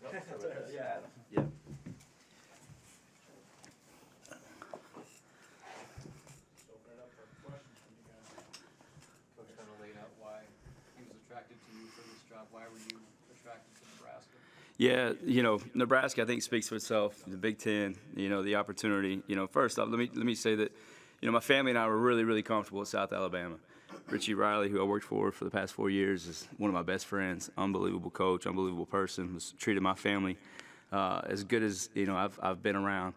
Yeah. Yeah. Open it up for questions from you guys. Coach kind of laid out why he was attracted to you for this job. Why were you attracted to Nebraska? Yeah, Nebraska, I think, speaks for itself. The Big Ten, the opportunity. First off, let me say that, my family and I were really, really comfortable at South Alabama. Richie Riley, who I worked for the past 4 years, is one of my best friends. Unbelievable coach, unbelievable person. Was treated my family as good as I've been around.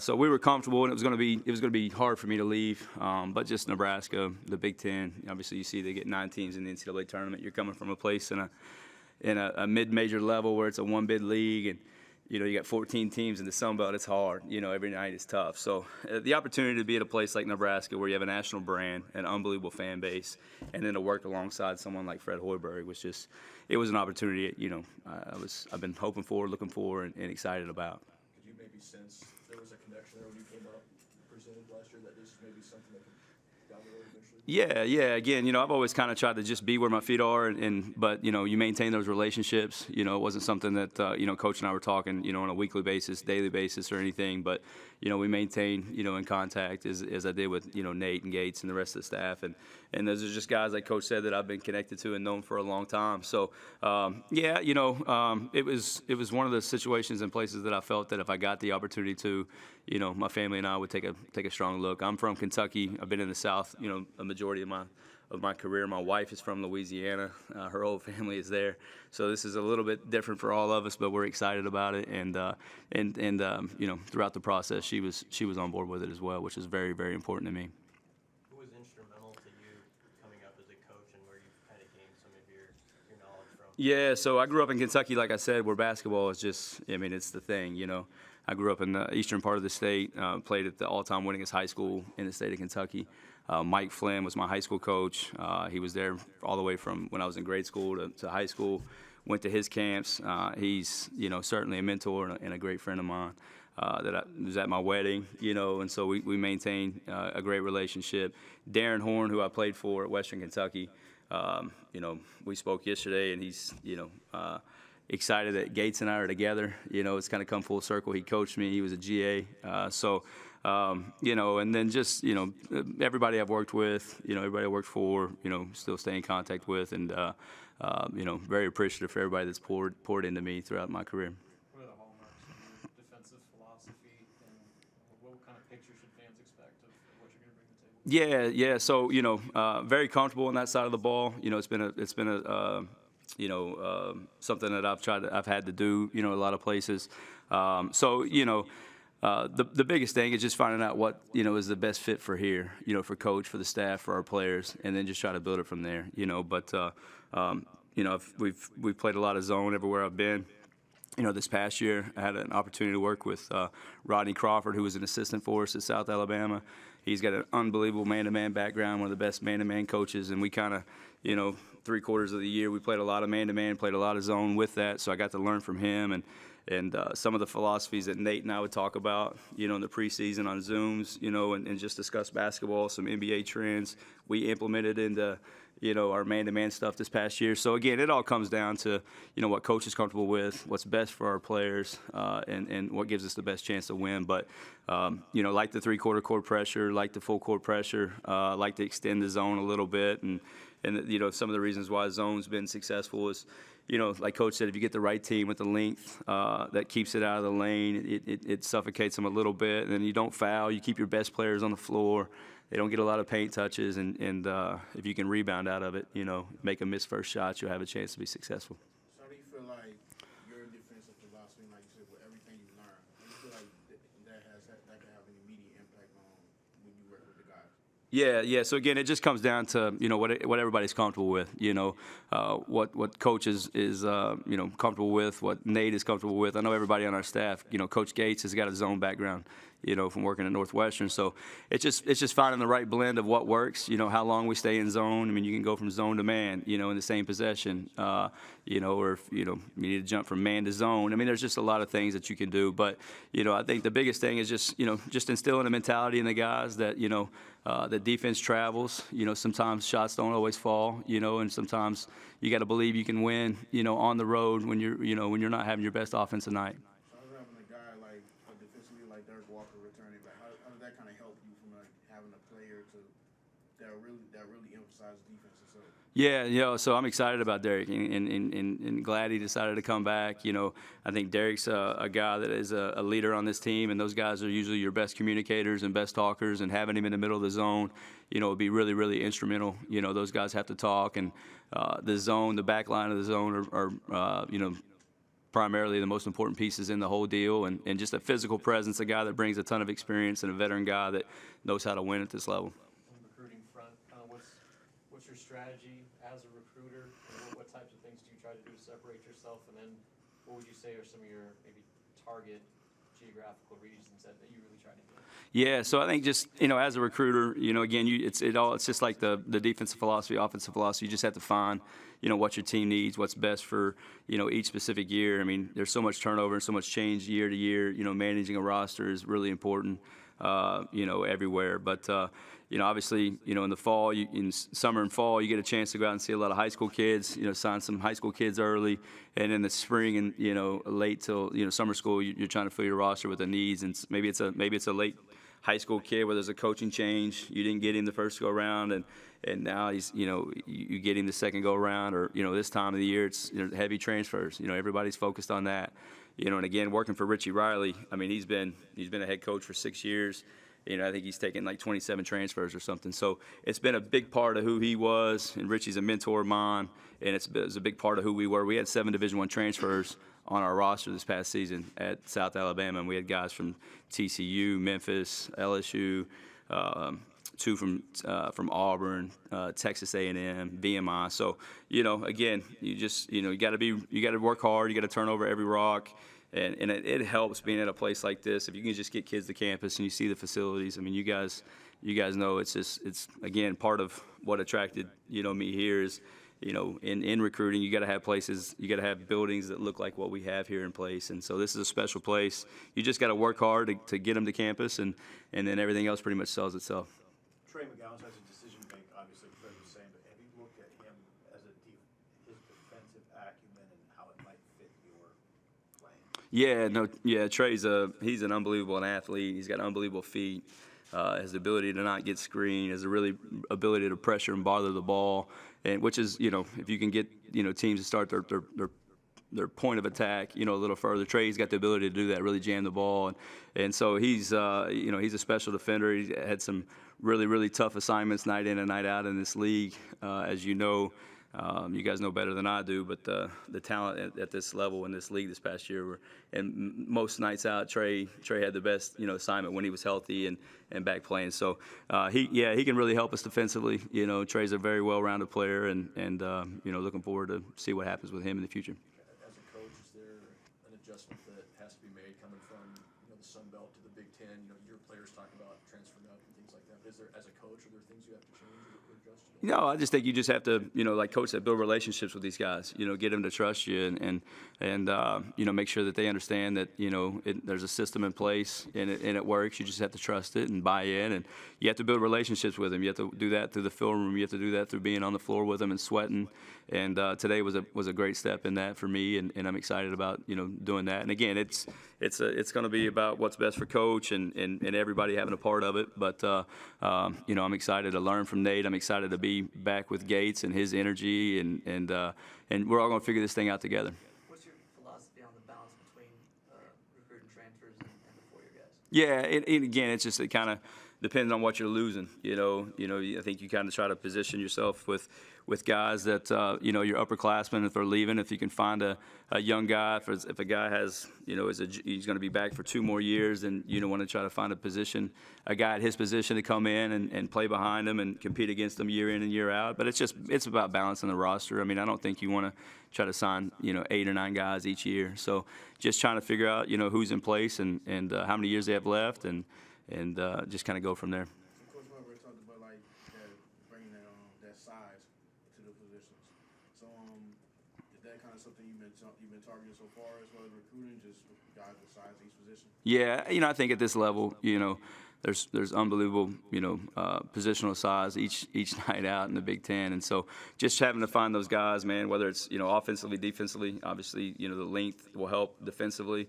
So we were comfortable, and it was going to be hard for me to leave. But just Nebraska, the Big Ten. Obviously, you see they get 9 teams in the NCAA tournament. You're coming from a place in a mid-major level where it's a one-bid league, and you got 14 teams in the Sun Belt. It's hard. Every night is tough. So the opportunity to be at a place like Nebraska where you have a national brand, an unbelievable fan base, and then to work alongside someone like Fred Hoiberg it was an opportunity. I've been hoping for, looking for, and excited about. Could you maybe sense there was a connection there when you came up, presented last year, that this is maybe something that could down the road eventually? Yeah. Again, I've always kind of tried to just be where my feet are, but you maintain those relationships. It wasn't something that Coach and I were talking, on a weekly basis, daily basis, or anything. But we maintain, in contact as I did with Nate and Gates and the rest of the staff, and those are just guys, like Coach said, that I've been connected to and known for a long time. So it was one of the situations and places that I felt that if I got the opportunity to, my family and I would take a strong look. I'm from Kentucky. I've been in the South, a majority of my career. My wife is from Louisiana. Her whole family is there. So this is a little bit different for all of us, but we're excited about it. And throughout the process, she was on board with it as well, which is very, very important to me. Who was instrumental to you coming up as a coach, and where you kind of gained some of your knowledge from? Yeah, so I grew up in Kentucky, like I said, where basketball is just, it's the thing, I grew up in the eastern part of the state, played at the all-time winningest high school in the state of Kentucky. Mike Flynn was my high school coach. He was there all the way from when I was in grade school to high school. Went to his camps. He's, certainly a mentor and a great friend of mine that was at my wedding, and so we maintained a great relationship. Darren Horn, who I played for at Western Kentucky, we spoke yesterday, and he's, excited that Gates and I are together. It's kind of come full circle. He coached me. He was a GA. And then just, everybody I've worked with, everybody I worked for, still stay in contact with, and, very appreciative for everybody that's poured into me throughout my career. What are the hallmarks of your defensive philosophy, and what kind of picture should fans expect of what you're going to bring to the table? Yeah. So, very comfortable on that side of the ball. It's been a something that I've had to do, a lot of places. The biggest thing is just finding out what, is the best fit for here, for coach, for the staff, for our players, and then just try to build it from there, But, we've played a lot of zone everywhere I've been. This past year, I had an opportunity to work with Rodney Crawford, who was an assistant for us at South Alabama. He's got an unbelievable man-to-man background, one of the best man-to-man coaches, and we kind of, 3/4 of the year, we played a lot of man-to-man, played a lot of zone with that, so I got to learn from him, and some of the philosophies that Nate and I would talk about, in the preseason on Zooms, and just discuss basketball, some NBA trends. We implemented into, our man-to-man stuff this past year. So, again, it all comes down to, what coach is comfortable with, what's best for our players, and what gives us the best chance to win. But, like the 3/4 court pressure, like the full court pressure, like to extend the zone a little bit. And some of the reasons why zone's been successful is, like Coach said, if you get the right team with the length that keeps it out of the lane, it suffocates them a little bit. And then you don't foul. You keep your best players on the floor. They don't get a lot of paint touches. And if you can rebound out of it, make a missed first shot, you'll have a chance to be successful. So how do you feel like your defensive philosophy, like you said, with everything you learned, do you feel like that can have an immediate impact on when you work with the guys? Yeah. So again, it just comes down to what everybody's comfortable with. What Coach is comfortable with, what Nate is comfortable with. I know everybody on our staff. Coach Gates has got a zone background. From working at Northwestern, so it's just finding the right blend of what works. How long we stay in zone. I mean, you can go from zone to man. In the same possession. Or if you need to jump from man to zone. I mean, there's just a lot of things that you can do. But I think the biggest thing is just instilling a mentality in the guys that the defense travels. Sometimes shots don't always fall, and sometimes you got to believe you can win, on the road when you're not having your best offensive night. So how's having a guy like defensively like Derek Walker returning back? How does that kind of help you from like having a player that really emphasizes defense and so? Yeah, so I'm excited about Derek and glad he decided to come back. I think Derek's a guy that is a leader on this team, and those guys are usually your best communicators and best talkers, and having him in the middle of the zone, would be really, really instrumental. Those guys have to talk, and the zone, the back line of the zone are primarily the most important pieces in the whole deal, and just a physical presence, a guy that brings a ton of experience and a veteran guy that knows how to win at this level. On the recruiting front, what's your strategy as a recruiter? And what types of things do you try to do to separate yourself? And then what would you say are some of your maybe target geographical regions that you really try to do? Yeah, so I think just, as a recruiter, again, it's just like the defensive philosophy, offensive philosophy. You just have to find, what your team needs, what's best for, each specific year. I mean, there's so much turnover and so much change year to year. Managing a roster is really important, everywhere. But, obviously, in the fall, in summer and fall, you get a chance to go out and see a lot of high school kids, sign some high school kids early. And in the spring and, late till, summer school, you're trying to fill your roster with the needs. And maybe it's a late high school kid where there's a coaching change. You didn't get him the first go around, and now he's, you get him the second go around, or, this time of the year, it's heavy transfers. Everybody's focused on that. And again, working for Richie Riley, I mean, he's been a head coach for 6 years. I think he's taken like 27 transfers or something. So it's been a big part of who he was, and Richie's a mentor of mine, and it's a big part of who we were. We had 7 Division I transfers on our roster this past season at South Alabama, and we had guys from TCU, Memphis, LSU, 2 from Auburn, Texas A&M, VMI. So again, you got to work hard. You got to turn over every rock. And it helps being at a place like this. If you can just get kids to campus and you see the facilities, I mean, you guys know it's again part of what attracted me here is in recruiting, you got to have places, you got to have buildings that look like what we have here in place. And so this is a special place. You just got to work hard to get them to campus, and then everything else pretty much sells itself. Trey McGowan has a decision to make, obviously, Fred was saying, but have you looked at him as his defensive acumen and how it might fit your playing? Trey's he's an unbelievable athlete. He's got unbelievable feet. Has the ability to not get screened, has the really ability to pressure and bother the ball, and which is if you can get teams to start their point of attack a little further. Trey's got the ability to do that, really jam the ball, and so he's he's a special defender. He's had some really tough assignments night in and night out in this league, as you know. You guys know better than I do, but the talent at this level in this league this past year and most nights out, Trey had the best assignment when he was healthy and back playing. So he can really help us defensively. Trey's a very well-rounded player, and looking forward to see what happens with him in the future. As a coach, is there an adjustment that has to be made coming from the Sun Belt to the Big Ten? Your players talk about transferring out and things like that. But is there, as a coach, are there things you have to change or adjust? No, I just think you just have to, like Coach said, build relationships with these guys. Get them to trust you, and make sure that they understand that there's a system in place and it works. You just have to trust it and buy in, and you have to build relationships with them. You have to do that through the film room. You have to do that through being on the floor with them and sweating. And today was a great step in that for me, and I'm excited about doing that. And again, it's going to be about what's best for Coach and everybody having a part of it. But I'm excited to learn from Nate. I'm excited to be back with Gates and his energy, and we're all going to figure this thing out together. What's your philosophy on the balance between recruiting transfers and the four-year guys? Yeah, and again, it's just it kind of depends on what you're losing. I think you kind of try to position yourself with guys that your upperclassmen, if they're leaving, if you can find a young guy, if a guy has he's going to be back for 2 more years, then want to try to find a guy at his position to come in and play behind him and compete against him year in and year out. But it's about balancing the roster. I mean, I don't think you want to try to sign 8 or 9 guys each year. So just trying to figure out who's in place and how many years they have left, and just kind of go from there. Coach Weber talked about like bringing that size to the positions. So is that kind of something you've been targeting so far as well as recruiting, just with guys with size at each position? Yeah, I think at this level, there's unbelievable, positional size each night out in the Big Ten, and so just having to find those guys, man, whether it's offensively, defensively, obviously, the length will help defensively,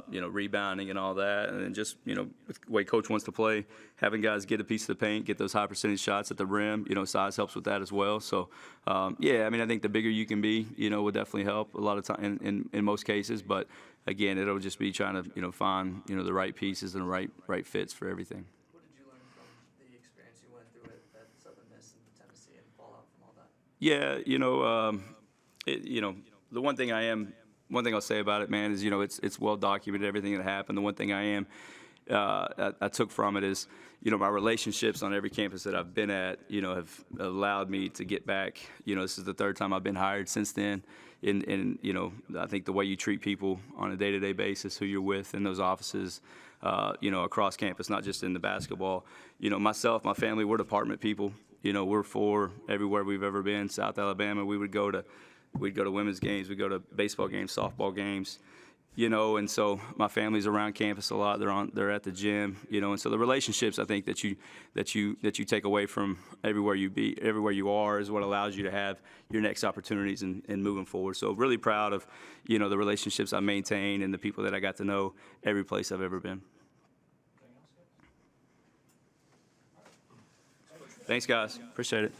rebounding and all that, and then just with the way Coach wants to play, having guys get a piece of the paint, get those high percentage shots at the rim, size helps with that as well. So, I think the bigger you can be, will definitely help a lot of time in most cases, but. Again, it'll just be trying to, find, the right pieces and the right fits for everything. What did you learn from the experience you went through at Southern Miss and Tennessee and fallout from all that? Yeah, the one thing I'll say about it, man, is, it's well documented, everything that happened. The one thing I took from it is, my relationships on every campus that I've been at, have allowed me to get back. This is the third time I've been hired since then. And I think the way you treat people on a day-to-day basis, who you're with in those offices, across campus, not just in the basketball. Myself, my family, we're department people. We're for everywhere we've ever been. South Alabama, we'd go to women's games, we'd go to baseball games, softball games. And so my family's around campus a lot. They're at the gym, and so the relationships I think that you take away from everywhere you are is what allows you to have your next opportunities and moving forward. So really proud of, the relationships I maintain and the people that I got to know every place I've ever been. Thanks, guys. Appreciate it.